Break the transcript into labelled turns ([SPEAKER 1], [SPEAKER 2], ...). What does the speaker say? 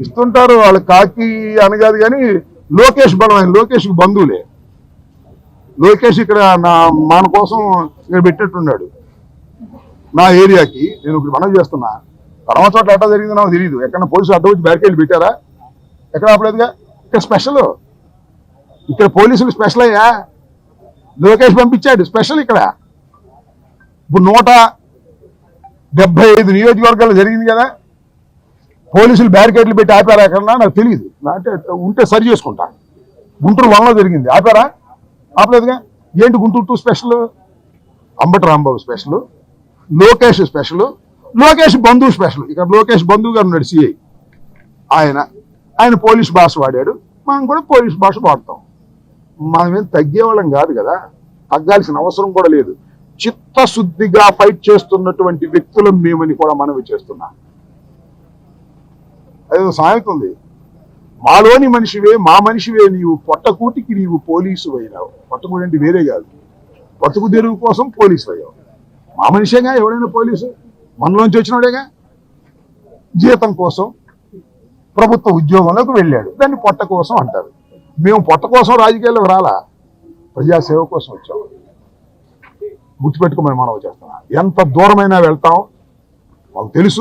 [SPEAKER 1] ఇస్తుంటారు వాళ్ళ కాకి అనగాదు కానీ లోకేష్ బలం, ఆయన లోకేష్ బంధువులే. లోకేష్ ఇక్కడ మన కోసం ఇక్కడ పెట్టినట్టున్నాడు. నా ఏరియాకి నేను ఇప్పుడు మనం చేస్తున్నా. తర్వాత చోట్ల ఎట్లా జరిగిందో నాకు తెలియదు. ఎక్కడ పోలీసులు అడ్డ వచ్చి బ్యారికేడ్లు పెట్టారా? ఎక్కడ ఆపలేదుగా. ఇక్కడ స్పెషల్, ఇక్కడ పోలీసులు స్పెషల్ అయ్యా. లోకేష్ పంపించాడు స్పెషల్. ఇక్కడ ఇప్పుడు 175 నియోజకవర్గాలు జరిగింది కదా. పోలీసులు బ్యారికేడ్లు పెట్టి ఆపారా ఎక్కడన్నా నాకు తెలియదు. అంటే ఉంటే సరి చేసుకుంటా. గుంటూరు 1లో జరిగింది, ఆపారా? ఆపలేదుగా. ఏంటి Guntur 2 special? Ambati Rambabu special, Lokesh special, Lokesh బంధువు స్పెషల్. ఇక్కడ లోకేష్ బంధువు గారు ఉన్నాడు సిఐ. ఆయన పోలీస్ భాష వాడాడు, మనం కూడా పోలీస్ భాష వాడతాం. మనమేం తగ్గేవాళ్ళం కాదు కదా, తగ్గాల్సిన అవసరం కూడా లేదు. చిత్తశుద్ధిగా ఫైట్ చేస్తున్నటువంటి వ్యక్తులం మేమని కూడా మనవి చేస్తున్నా. అదేదో సామెత ఉంది, మాలోని మనిషివే మా మనిషివే నీవు, పొట్టకూటికి నీవు పోలీసు అయినావు. పొట్టకూటి అంటే వేరే కాదు, బతుకు తెరువు కోసం పోలీసు అయ్యావు. మా మనిషేగా ఎవడైనా పోలీసు, మనలోంచి వచ్చినోడేగా. జీతం కోసం ప్రభుత్వ ఉద్యోగంలోకి వెళ్ళాడు, దాన్ని పొట్ట కోసం అంటారు. మేము పొట్ట కోసం రాజకీయాల్లోకి రాలా, ప్రజాసేవ కోసం వచ్చాము. గుర్తుపెట్టుకోమని మనం చేస్తున్నాం. ఎంత దూరమైనా వెళ్తాం, మాకు తెలుసు.